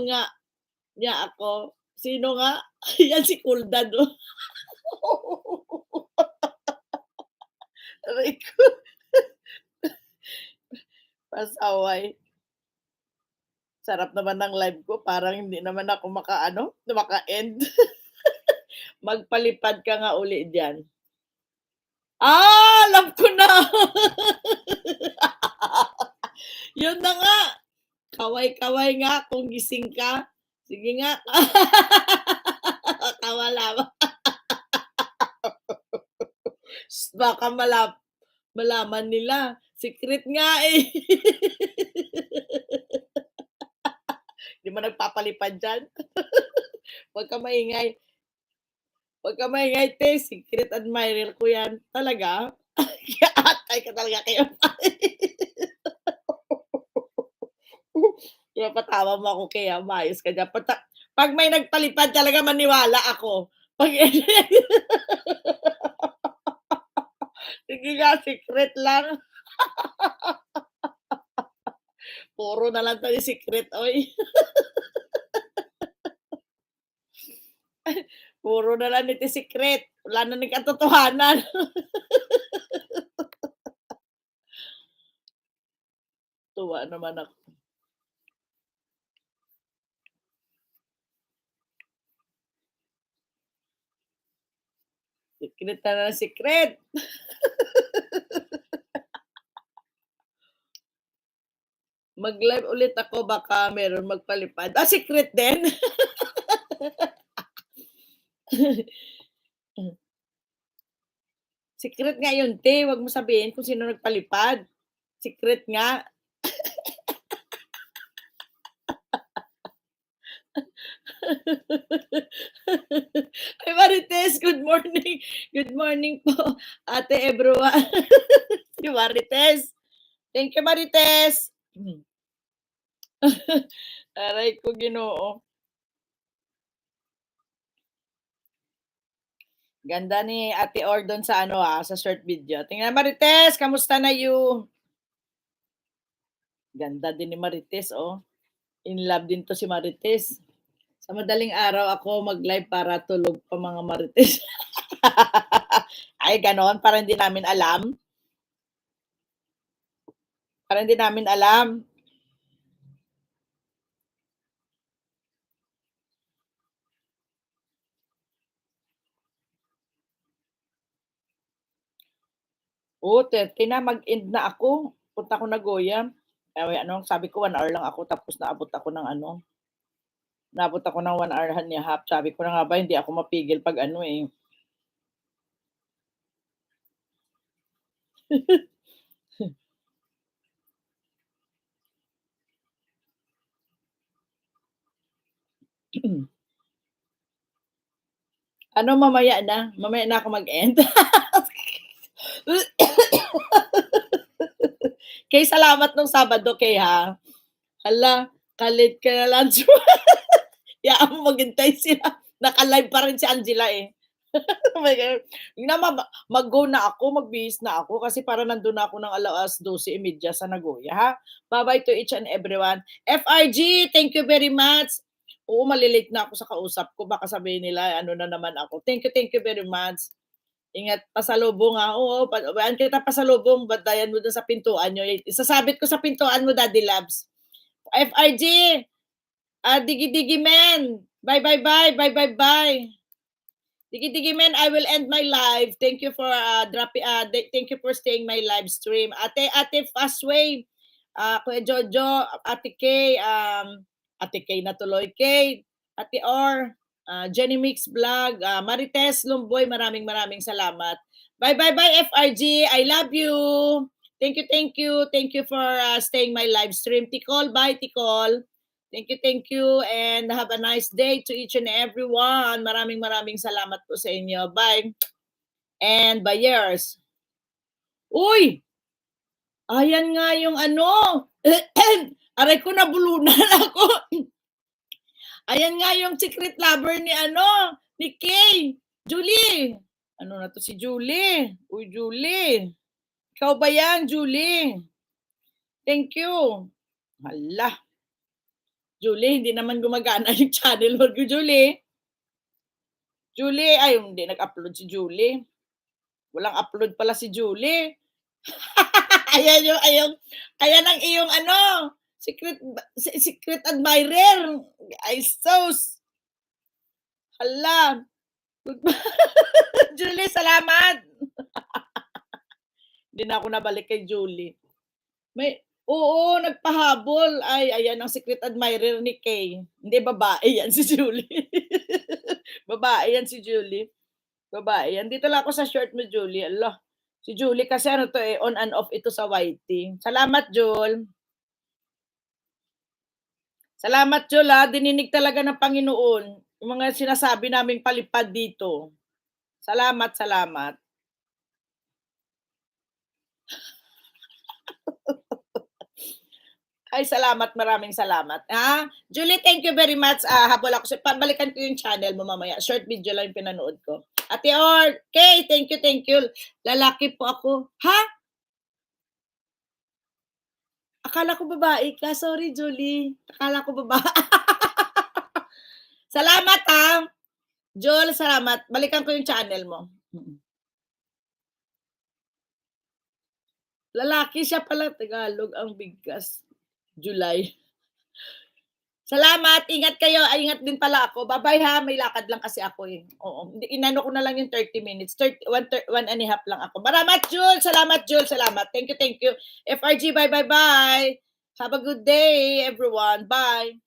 nga niya ako, "Sino nga?" "Yan si Kuldan oh." Aray ko. Pasaway. Sarap naman ng live ko, parang hindi naman ako maka-ano, maka-end. Magpalipad ka nga uli diyan. Alam ko na. Yun na nga, kaway-kaway nga kung gising ka. Sige nga. Tawa lamang. Baka malaman nila, secret nga eh. Di ba nagpapalipad diyan? Wag kang maingay. Wag kang maingay te, secret admirer ko yan. Talaga? Atay ka talaga kay Pinapatawa mo ako kaya umayos ka diyan. 'Pag may nagpalipad talaga maniwala ako. 'Pag sige nga, secret lang. Puro na lang tayo secret, oy. Puro na lang iti secret, wala na ning katotohanan. Tuwa naman ako. Secret na ng secret. Mag-live ulit ako baka meron magpalipad. Secret din? Secret nga yun te, wag mo sabihin kung sino nagpalipad. Secret nga. Ay Marites, good morning. Good morning po, ate everyone. Si Marites. Thank you Marites. Aray ko Ginoo. Ganda ni Ate Or dun sa ano, sa short video. Tingnan Marites, kamusta na you? Ganda din ni Marites, oh. In love din 'to si Marites. Sa madaling araw ako mag-live para tulog pa mga Marites. Ay gano'n, para hindi namin alam? Para hindi namin alam? Oo, 30 na, mag-end na ako. Punta ako Nagoya. Ano, sabi ko 1 hour lang ako tapos naabot ako ng ano, naabot ako ng 1 hour and a half. Sabi ko na nga ba hindi ako mapigil 'pag ano, eh. Ano mamaya na ako mag-end? Kay salamat nung Sabado kay ha. Hala, ka-late ka na lunch mo. Hayaan mo maghintay sila, naka-live pa rin si Angela, eh. Oh my God. Yun na mag-go na ako, magbihis na ako kasi para nandun na ako ng 12:30 sa Nagoya, ha. Bye-bye to each and everyone. FRG, thank you very much. Oo, mali-late na ako sa kausap ko baka sabihin nila ano na naman ako. Thank you very much. Ingat, pasalubong, oo, bayaan kita pasalubong, bantayan mo dun sa pintuan niyo, isasabit ko sa pintuan mo, Daddy Labs. FRG, Digi-Digi Men, bye. Digi-Digi Men, I will end my live. Thank you for thank you for staying my live stream. Ate Fastway, Kuya Jojo, Ate Kay, Ate Kay na tuloy, Kay, Ate Or, Jenny Mix Vlog, Marites Lumboy, maraming salamat. Bye FRG, I love you. Thank you. Thank you for staying my live stream. Tikol, bye Tikol. Thank you, and have a nice day to each and everyone. Maraming salamat po sa inyo. Bye. And buyers. Uy! Ayan nga yung ano. Aray ko, nabulunan ako. Ayan nga yung secret lover ni ano, ni Kay. Julie. Ano na to si Julie? Uy, Julie. Ikaw ba yan, Julie? Thank you. Hala. Julie, hindi naman gumagana yung channel mo, Julie. Julie, ay hindi nag-upload si Julie. Walang upload pala si Julie. Ayan ayan ang iyong ano, secret admirer. Ay sus. Hala. Julie, salamat. Hindi na ako nabalik kay Julie. Oo, nagpahabol. Ay, ayan ang secret admirer ni Kay. Hindi, babae yan si Julie. Babae yan si Julie. Babae yan. Dito lang ako sa short mo, Julie. Allah. Si Julie kasi ano to on and off ito sa YT. Salamat, Jol. Salamat, Jol, ha. Dininig talaga ng Panginoon yung mga sinasabi naming palipad dito. Salamat, salamat. Ay, salamat, maraming salamat. Julie, thank you very much. Habol ako. Balikan ko yung channel mo mamaya. Short video lang yung pinanood ko. Ate Kay, thank you, thank you. Lalaki po ako. Ha? Akala ko babae ka. Sorry, Julie. Akala ko babae. Salamat, ha. Joel, salamat. Balikan ko yung channel mo. Lalaki siya pala. Tagalog ang bigkas. July. Salamat, ingat kayo. Ingat din pala ako. Bye-bye ha, may lakad lang kasi ako eh. Oo, inano ko na lang yung 30 minutes. 1 and a half lang ako. Salamat, Jules. Salamat. Thank you. FRG, bye. Have a good day, everyone. Bye.